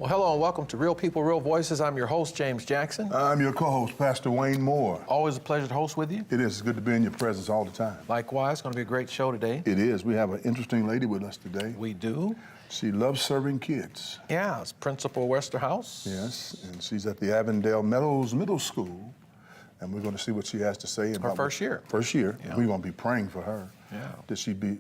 Well, hello and welcome to Real People, Real Voices. I'm your host, James Jackson. I'm your co-host, Pastor Wayne Moore. Always a pleasure to host with you. It is. It's good to be in your presence all the time. Likewise, it's going to be a great show today. It is. We have an interesting lady with us today. We do. She loves serving kids. Yeah, it's Principal Westerhouse. Yes, and she's at the Avondale Meadows Middle School, and we're going to see what she has to say about Her first year. First year. Yeah. We're going to be praying for her. Yeah.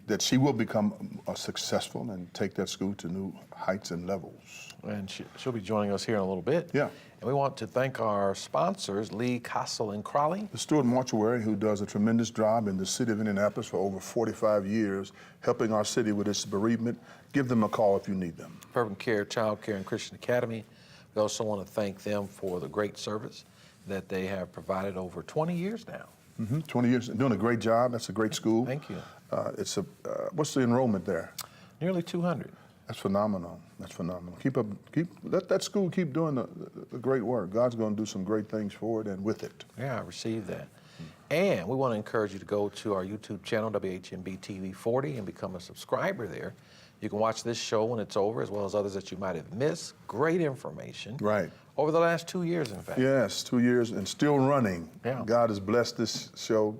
That she will become successful and take that school to new heights and levels. And she'll be joining us here in a little bit. Yeah. And we want to thank our sponsors, Lee, Castle, and Crowley. The Stewart Mortuary, who does a tremendous job in the city of Indianapolis for over 45 years, helping our city with its bereavement. Give them a call if you need them. Fervent Care, Child Care, and Christian Academy. We also want to thank them for the great service that they have provided over 20 years now. 20 years, doing a great job. That's a great school. Thank you. What's the enrollment there? Nearly 200. That's phenomenal. That's phenomenal. Let that school keep doing the great work. God's going to do some great things for it and with it. Yeah, I received that. And we want to encourage you to go to our YouTube channel, WHMB TV 40, and become a subscriber there. You can watch this show when it's over, as well as others that you might have missed. Great information. Right. Over the last 2 years, in fact. Yes, 2 years and still running. Yeah. God has blessed this show.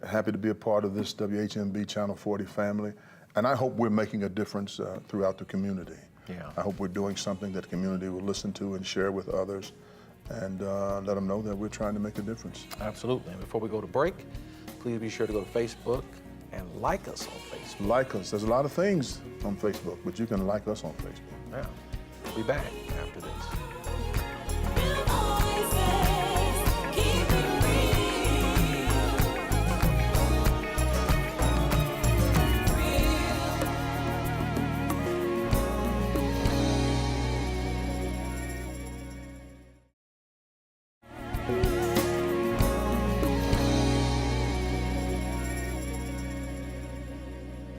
Happy to be a part of this WHMB Channel 40 family. And I hope we're making a difference throughout the community. Yeah. I hope we're doing something that the community will listen to and share with others and let them know that we're trying to make a difference. Absolutely. And before we go to break, please be sure to go to Facebook and like us on Facebook. Like us. There's a lot of things on Facebook, but you can like us on Facebook. Yeah. We'll be back after this.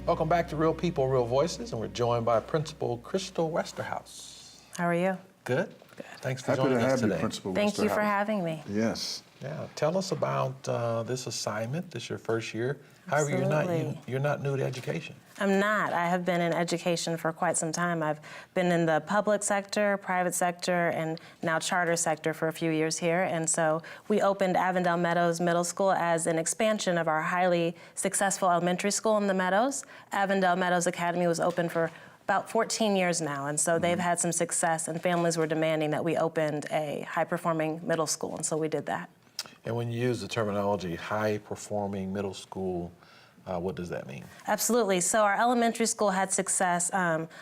Welcome back to Real People, Real Voices, and we're joined by Principal Crystal Westerhouse. How are you? Good? Good. Thanks for Happy joining to us have you, today. Principal Thank you for Westerhouse. having me. Yes. Yeah, tell us about this assignment. This is your first year. However, Absolutely. you're not new to education. I'm not. I have been in education for quite some time. I've been in the public sector, private sector, and now charter sector for a few years here. And so we opened Avondale Meadows Middle School as an expansion of our highly successful elementary school in the Meadows. Avondale Meadows Academy was open for about 14 years now, and so they've had some success, and families were demanding that we opened a high-performing middle school, and so we did that. And when you use the terminology high-performing middle school, what does that mean? Absolutely. So our elementary school had success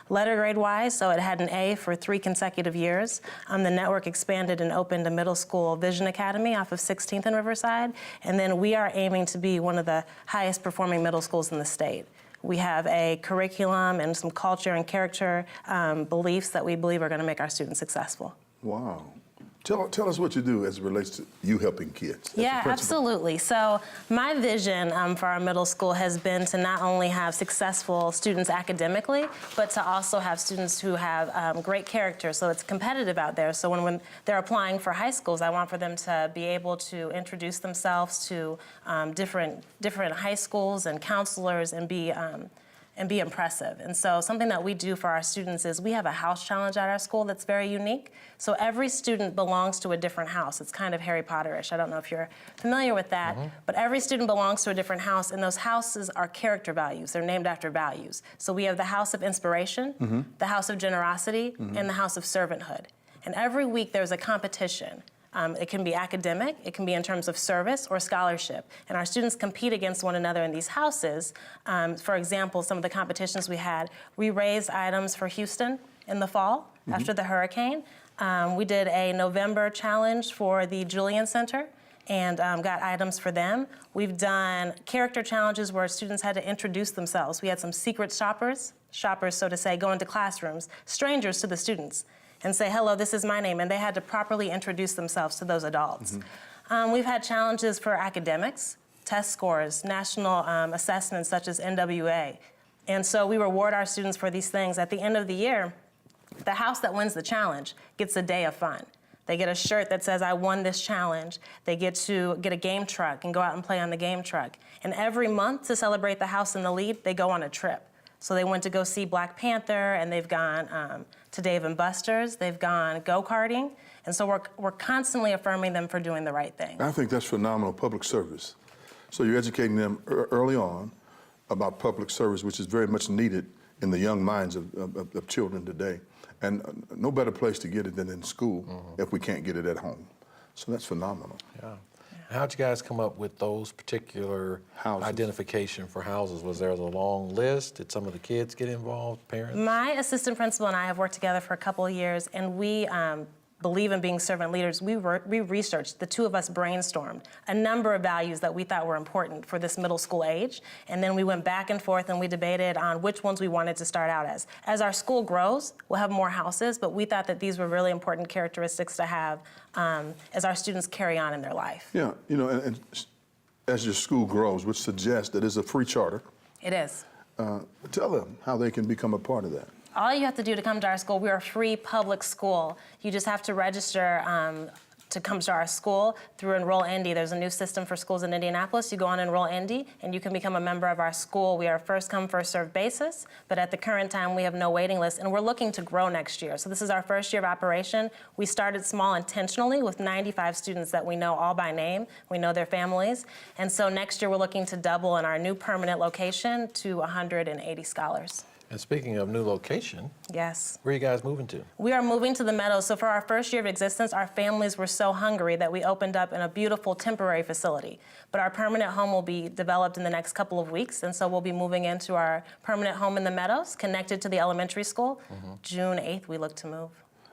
letter grade-wise, so it had an A for 3 consecutive years. The network expanded and opened a middle school vision academy off of 16th and Riverside, and then we are aiming to be one of the highest-performing middle schools in the state. We have a curriculum and some culture and character beliefs that we believe are going to make our students successful. Wow. Tell us what you do as it relates to you helping kids. Yeah, absolutely. So my vision for our middle school has been to not only have successful students academically, but to also have students who have great character. So it's competitive out there. So when they're applying for high schools, I want for them to be able to introduce themselves to different high schools and counselors and be impressive. And so something that we do for our students is we have a house challenge at our school that's very unique. So every student belongs to a different house. It's kind of Harry Potter-ish. I don't know if you're familiar with that, but every student belongs to a different house, and those houses are character values. They're named after values. So we have the house of inspiration, the house of generosity, and the house of servanthood. And every week there's a competition. It can be academic, it can be in terms of service or scholarship. And our students compete against one another in these houses. For example, some of the competitions we had, we raised items for Houston in the fall after the hurricane. We did a November challenge for the Julian Center and got items for them. We've done character challenges where students had to introduce themselves. We had some secret shoppers, so to say, go into classrooms, strangers to the students, and say, hello, this is my name, and they had to properly introduce themselves to those adults. We've had challenges for academics, test scores, national assessments such as NWA. And so we reward our students for these things. At the end of the year, the house that wins the challenge gets a day of fun. They get a shirt that says, I won this challenge. They get to get a game truck and go out and play on the game truck. And every month to celebrate the house in the lead, they go on a trip. So they went to go see Black Panther, and they've gone to Dave and Buster's. They've gone go-karting. And so we're constantly affirming them for doing the right thing. I think that's phenomenal public service. So you're educating them early on about public service, which is very much needed in the young minds of children today. And no better place to get it than in school if we can't get it at home. So that's phenomenal. Yeah. How'd you guys come up with those particular Houses. identification for houses? Was there a long list? Did some of the kids get involved, parents? My assistant principal and I have worked together for a couple of years, and we believe in being servant leaders. We researched, the two of us brainstormed a number of values that we thought were important for this middle school age, and then we went back and forth and we debated on which ones we wanted to start out as. As our school grows, we'll have more houses, but we thought that these were really important characteristics to have as our students carry on in their life. Yeah, you know, and as your school grows, which suggests that it's a free charter, It is. tell them how they can become a part of that. All you have to do to come to our school, we are a free public school. You just have to register to come to our school through Enroll Indy. There's a new system for schools in Indianapolis. You go on Enroll Indy, and you can become a member of our school. We are first come, first served basis, but at the current time, we have no waiting list, and we're looking to grow next year. So this is our first year of operation. We started small intentionally with 95 students that we know all by name. We know their families, and so next year, we're looking to double in our new permanent location to 180 scholars. And speaking of new location, Yes. where are you guys moving to? We are moving to the Meadows. So for our first year of existence, our families were so hungry that we opened up in a beautiful temporary facility. But our permanent home will be developed in the next couple of weeks, and so we'll be moving into our permanent home in the Meadows, connected to the elementary school. June 8th, we look to move.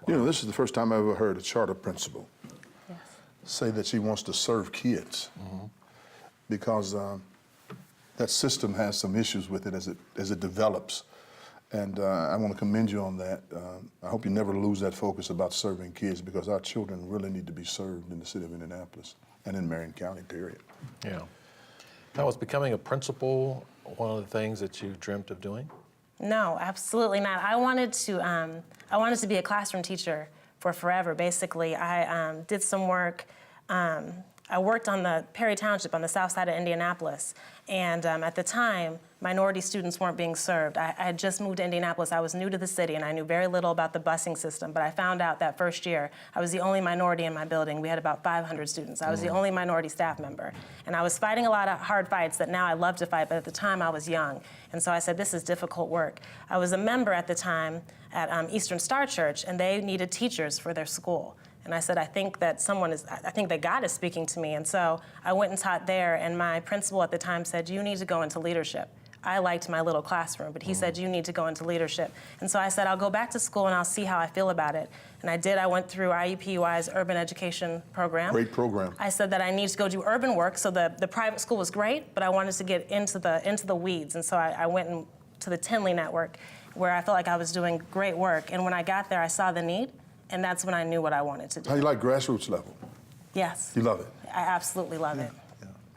You know, this is the first time I ever heard a charter principal Yes. say that she wants to serve kids, because that system has some issues with it as it develops. And I want to commend you on that. I hope you never lose that focus about serving kids, because our children really need to be served in the city of Indianapolis and in Marion County, period. Yeah. Now, was becoming a principal one of the things that you dreamt of doing? No, absolutely not. I wanted to be a classroom teacher for forever. Basically, I did some work. I worked on the Perry Township on the south side of Indianapolis, and at the time, minority students weren't being served. I had just moved to Indianapolis. I was new to the city, and I knew very little about the busing system, but I found out that first year I was the only minority in my building. We had about 500 students. I was the only minority staff member, and I was fighting a lot of hard fights that now I love to fight, but at the time I was young, and so I said, this is difficult work. I was a member at the time at Eastern Star Church, and they needed teachers for their school. And I said, I think that God is speaking to me. And so I went and taught there, and my principal at the time said, you need to go into leadership. I liked my little classroom, but he said, you need to go into leadership. And so I said, I'll go back to school and I'll see how I feel about it. And I did. I went through IUPUI's urban education program. Great program. I said that I needed to go do urban work, so the private school was great, but I wanted to get into the weeds. And so I went to the Tinley Network, where I felt like I was doing great work. And when I got there, I saw the need, and that's when I knew what I wanted to do. How you like grassroots level? Yes. You love it? I absolutely love it.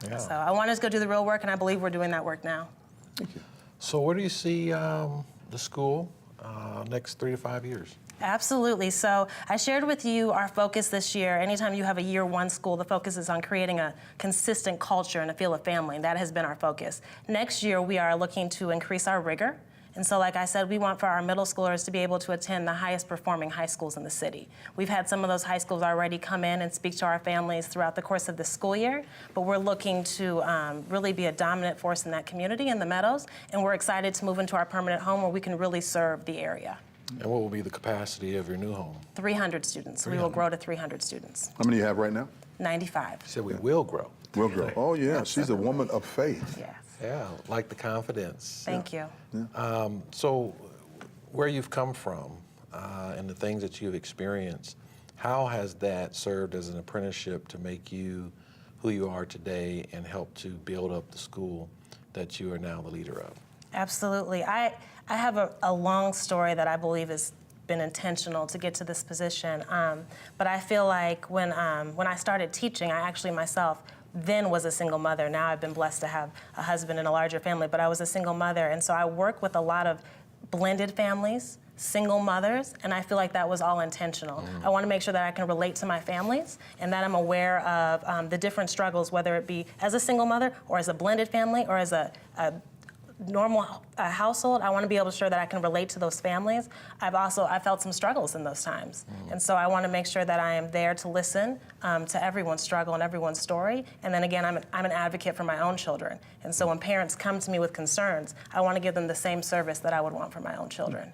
Yeah. So I wanted to go do the real work, and I believe we're doing that work now. Thank you. So where do you see the school next 3 to 5 years? Absolutely. So I shared with you our focus this year. Anytime you have a year one school, the focus is on creating a consistent culture and a feel of family, and that has been our focus. Next year, we are looking to increase our rigor. And so, like I said, we want for our middle schoolers to be able to attend the highest performing high schools in the city. We've had some of those high schools already come in and speak to our families throughout the course of the school year, but we're looking to really be a dominant force in that community in the Meadows, and we're excited to move into our permanent home where we can really serve the area. And what will be the capacity of your new home? 300 students. We will grow to 300 students. How many do you have right now? 95. You said we will grow. Will grow. Oh, yeah. She's a woman of faith. Yes. Yeah, like the confidence. Thank you. So where you've come from and the things that you've experienced, how has that served as an apprenticeship to make you who you are today and help to build up the school that you are now the leader of? Absolutely. I have a long story that I believe has been intentional to get to this position. But I feel like when I started teaching, I actually myself then was a single mother. Now I've been blessed to have a husband and a larger family, but I was a single mother. And so I work with a lot of blended families, single mothers, and I feel like that was all intentional. I want to make sure that I can relate to my families and that I'm aware of the different struggles, whether it be as a single mother or as a blended family or as a normal household. I want to be able to ensure that I can relate to those families. I felt some struggles in those times. And so I want to make sure that I am there to listen to everyone's struggle and everyone's story. And then again, I'm an advocate for my own children. And so when parents come to me with concerns, I want to give them the same service that I would want for my own children.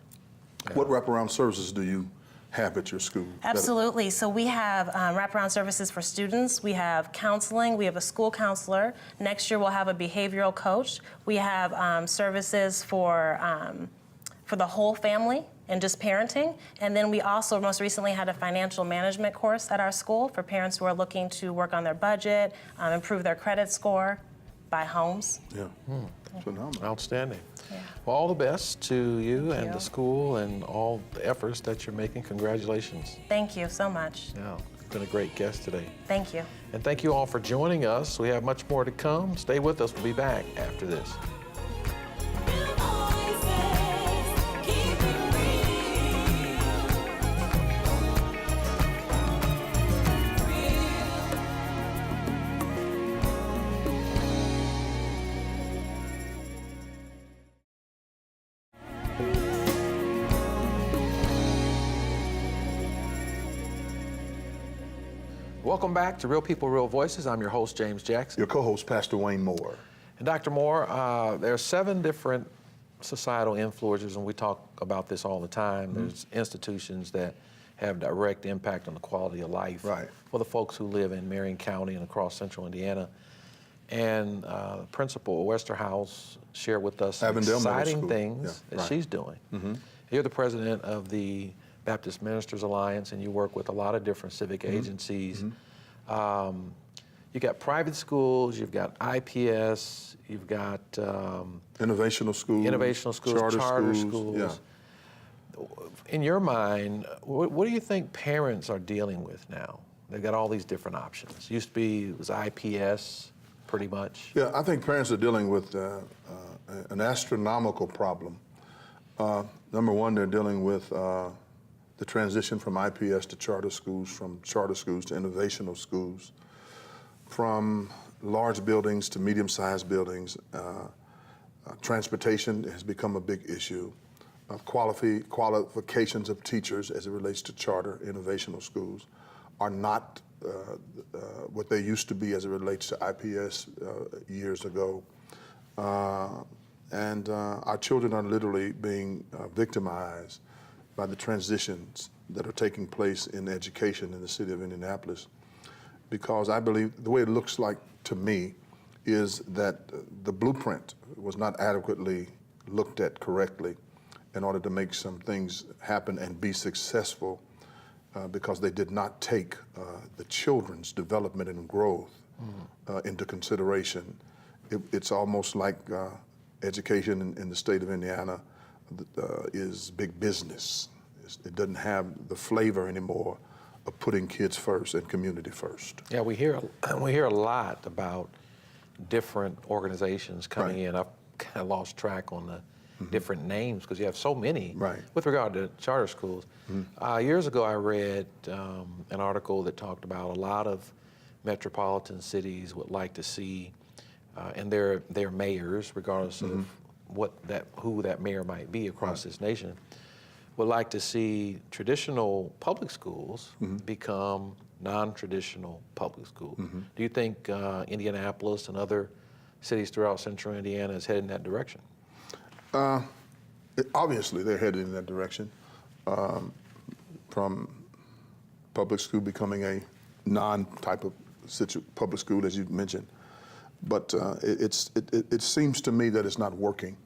What wraparound services do you have at your school? Absolutely. So we have wraparound services for students. We have counseling. We have a school counselor. Next year we'll have a behavioral coach. We have services for the whole family and just parenting. And then we also most recently had a financial management course at our school for parents who are looking to work on their budget, improve their credit score, buy homes. Yeah, phenomenal. Outstanding. Yeah. Well, all the best to you and you. the school and all the efforts that you're making. Congratulations. Thank you so much. Yeah, you've been a great guest today. Thank you. And thank you all for joining us. We have much more to come. Stay with us. We'll be back after this. Welcome back to Real People, Real Voices. I'm your host, James Jackson. Your co-host, Pastor Wayne Moore. And Dr. Moore, there are 7 different societal influencers, and we talk about this all the time. There's institutions that have direct impact on the quality of life for the folks who live in Marion County and across central Indiana. And Principal Westerhouse shared with us some Avondale Middle exciting School. things that she's doing. You're the president of the Baptist Ministers Alliance, and you work with a lot of different civic agencies. You got private schools, you've got IPS, you've got Innovational schools, charter schools. Yeah. In your mind, what do you think parents are dealing with now? They've got all these different options. Used to be, it was IPS, pretty much. Yeah, I think parents are dealing with an astronomical problem. Number one, they're dealing with the transition from IPS to charter schools, from charter schools to innovational schools, from large buildings to medium-sized buildings. Transportation has become a big issue. Qualifications of teachers as it relates to charter innovational schools are not what they used to be as it relates to IPS years ago. And our children are literally being victimized by the transitions that are taking place in education in the city of Indianapolis. Because I believe the way it looks like to me is that the blueprint was not adequately looked at correctly in order to make some things happen and be successful, because they did not take the children's development and growth into consideration. It's almost like education in the state of Indiana is big business. It doesn't have the flavor anymore of putting kids first and community first. Yeah, we hear a lot about different organizations coming in. I've kind of lost track on the different names because you have so many with regard to charter schools. Years ago, I read an article that talked about a lot of metropolitan cities would like to see, and their mayors, regardless of who that mayor might be across this nation, would like to see traditional public schools become non-traditional public schools. Do you think Indianapolis and cities throughout central Indiana is headed in that direction? Obviously, they're headed in that direction, from public school becoming a non-type of public school, as you mentioned. But it seems to me that it's not working.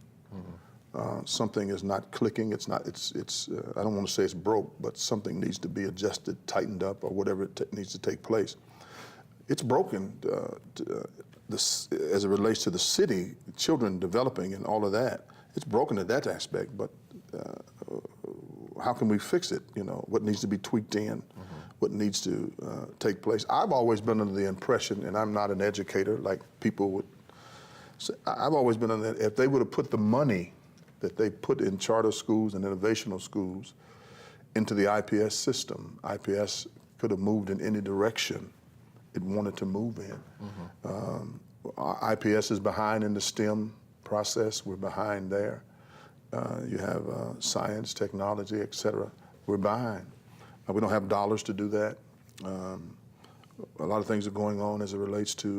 Something is not clicking. It's not. I don't want to say it's broke, but something needs to be adjusted, tightened up, or whatever needs to take place. It's broken as it relates to the city, children developing, and all of that. It's broken in that aspect. But how can we fix it? You know, what needs to be tweaked in, what needs to take place. I've always been under the impression, and I'm not an educator like people would say. I've always been under that if they would have put the money that they put in charter schools and innovational schools into the IPS system, IPS could have moved in any direction it wanted to move in. IPS is behind in the STEM process, we're behind there. You have science, technology, et cetera. We're behind. We don't have dollars to do that. A lot of things are going on as it relates to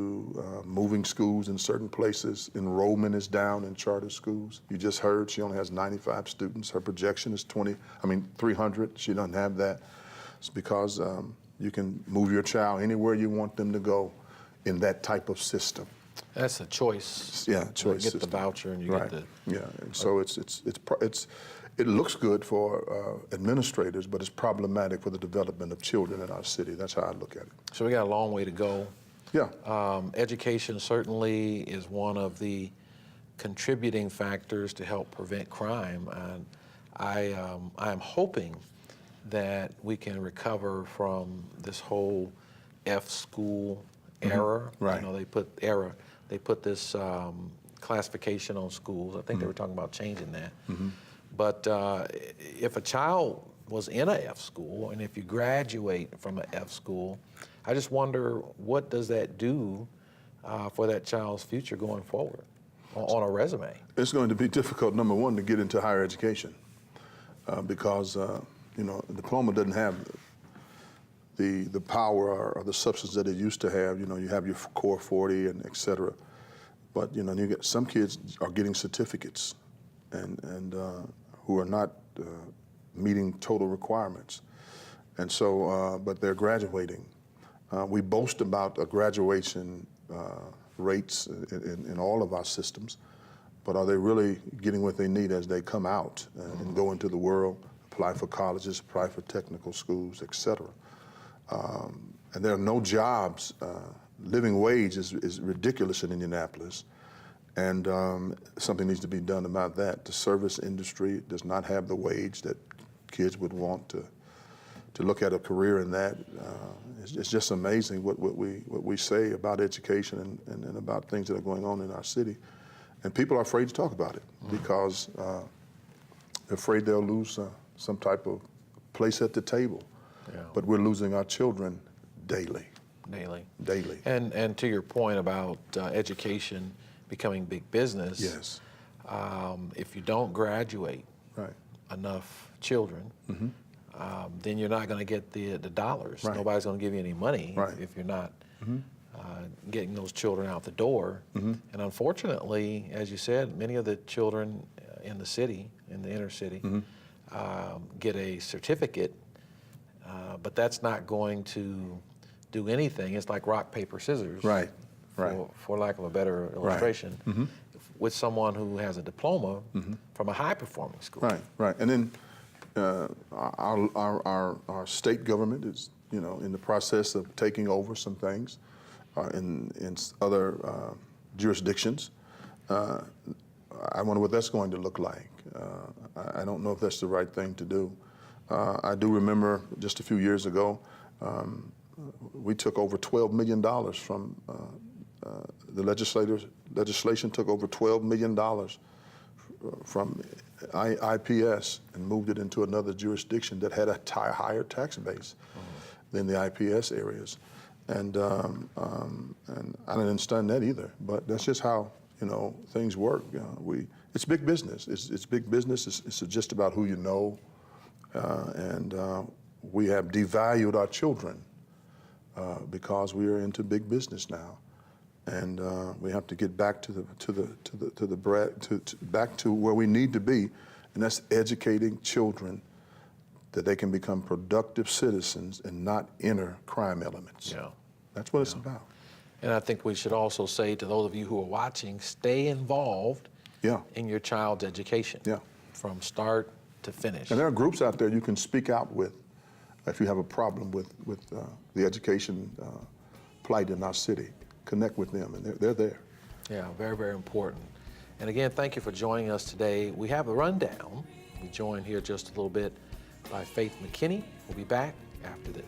moving schools in certain places. Enrollment is down in charter schools. You just heard she only has 95 students. Her projection is 300. She doesn't have that. It's because you can move your child anywhere you want them to go in that type of system. That's a choice. Yeah, choice You get system. the voucher and you Right. get Yeah, and so it looks good for administrators, but it's problematic for the development of children in our city. That's how I look at it. So we got a long way to go. Yeah. Education certainly is one of the contributing factors to help prevent crime. And I am hoping that we can recover from this whole F school error. Right. You know, they put this classification on schools. I think they were talking about changing that. But if a child was in a F school, and if you graduate from an F school, I just wonder, what does that do for that child's future going forward on a resume? It's going to be difficult, number one, to get into higher education because, you know, a diploma doesn't have the power or the substance that it used to have. You know, you have your core 40 and et cetera. But, you know, you get, some kids are getting certificates and who are not meeting total requirements. And so, but they're graduating. We boast about graduation rates in all of our systems, but are they really getting what they need as they come out and go into the world, apply for colleges, apply for technical schools, et cetera? And there are no jobs. Living wage is ridiculous in Indianapolis, and something needs to be done about that. The service industry does not have the wage that kids would want to look at a career in that. It's just amazing what we say about education and about things that are going on in our city. And people are afraid to talk about it because they're afraid they'll lose some type of place at the table. Yeah. But we're losing our children daily. Daily. And to your point about education becoming big business, Yes. If you don't graduate Right. enough children, then you're not going to get the dollars. Right. Nobody's going to give you any money Right. if you're not getting those children out the door. And unfortunately, as you said, many of the children in the city, in the inner city, get a certificate, but that's not going to do anything. It's like rock, paper, scissors. Right. Right. For lack of a better illustration, with someone who has a diploma from a high-performing school. Right, right. And then our state government is, you know, in the process of taking over some things in other jurisdictions. I wonder what that's going to look like. I don't know if that's the right thing to do. I do remember just a few years ago, we took over $12 million from the legislation took over $12 million from IPS and moved it into another jurisdiction that had a higher tax base than the IPS areas. And I didn't understand that either, but that's just how, you know, things work. It's big business. It's big business. It's just about who you know. And we have devalued our children because we are into big business now. And we have to get back back to where we need to be, and that's educating children that they can become productive citizens and not enter crime elements. Yeah. That's what it's about. And I think we should also say to those of you who are watching, stay involved in your child's education from start to finish. And there are groups out there you can speak out with if you have a problem with the education plight in our city. Connect with them, and they're there. Yeah, very, very important. And again, thank you for joining us today. We have a rundown. We joined here just a little bit by Faith McKinney. We'll be back after this.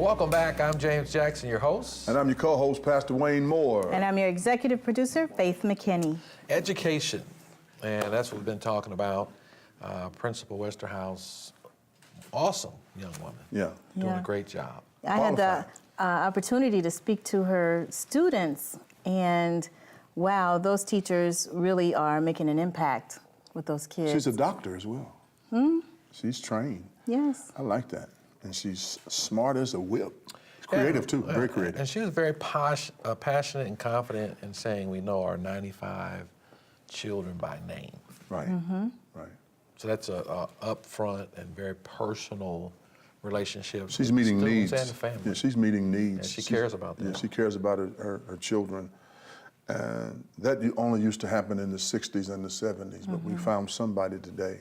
Welcome back. I'm James Jackson, your host. And I'm your co-host, Pastor Wayne Moore. And I'm your executive producer, Faith McKinney. Education, and that's what we've been talking about. Principal Westerhouse, awesome young woman. Yeah. Doing Yeah. a great job. I had the Qualified. opportunity to speak to her students, and wow, those teachers really are making an impact with those kids. She's a doctor as well. She's trained. Yes. I like that. And she's smart as a whip. Creative too, very creative. And she was very passionate and confident in saying we know our 95 children by name. Right, right. So that's a upfront and very personal relationship. She's with meeting students needs. and the family. Yeah, she's meeting needs. And she cares about them. Yeah, she cares about her children. And that only used to happen in the 60s and the 70s, but we found somebody today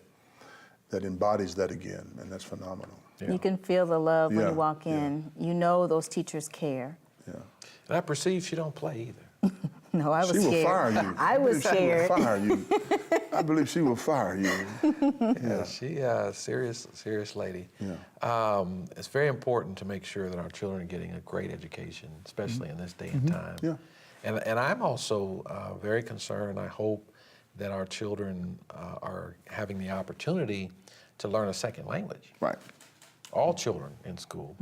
that embodies that again, and that's phenomenal. Yeah. You can feel the love when Yeah, you walk yeah. in. You know those teachers care. Yeah. And I perceive she don't play either. No, I was She scared. will fire you. I was believe scared. She will fire you. I believe she will fire you. Yeah, she serious lady. Yeah. It's very important to make sure that our children are getting a great education, especially in this day and time. Yeah. And I'm also very concerned. I hope that our children are having the opportunity to learn a second language. Right. All children in school,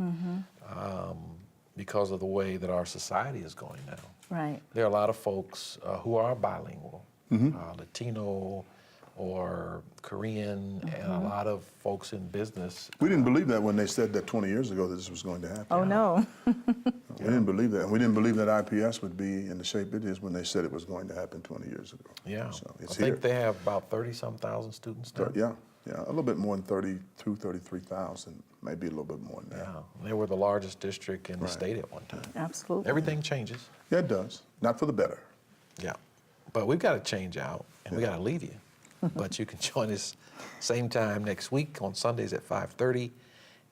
because of the way that our society is going now. Right. There are a lot of folks who are bilingual, Latino or Korean, and a lot of folks in business. We didn't believe that when they said that 20 years ago that this was going to happen. Oh, no. We didn't believe that. And we didn't believe that IPS would be in the shape it is when they said it was going to happen 20 years ago. Yeah, So I it's think here. they have about 30-some thousand students now. Yeah, a little bit more than 32, 33,000, maybe a little bit more than that. Yeah, they were the largest district in the state at one time. Absolutely. Everything changes. Yeah, it does. Not for the better. Yeah, but we've got to change out, and we got to leave you. But you can join us same time next week on Sundays at 5:30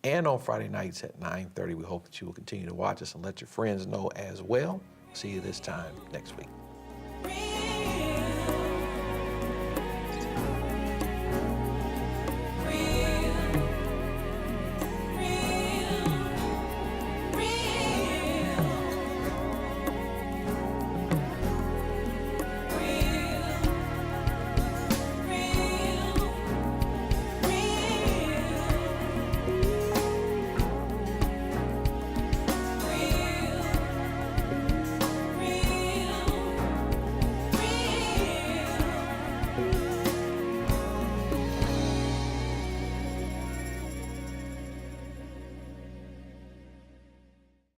and on Friday nights at 9:30. We hope that you will continue to watch us and let your friends know as well. See you this time next week.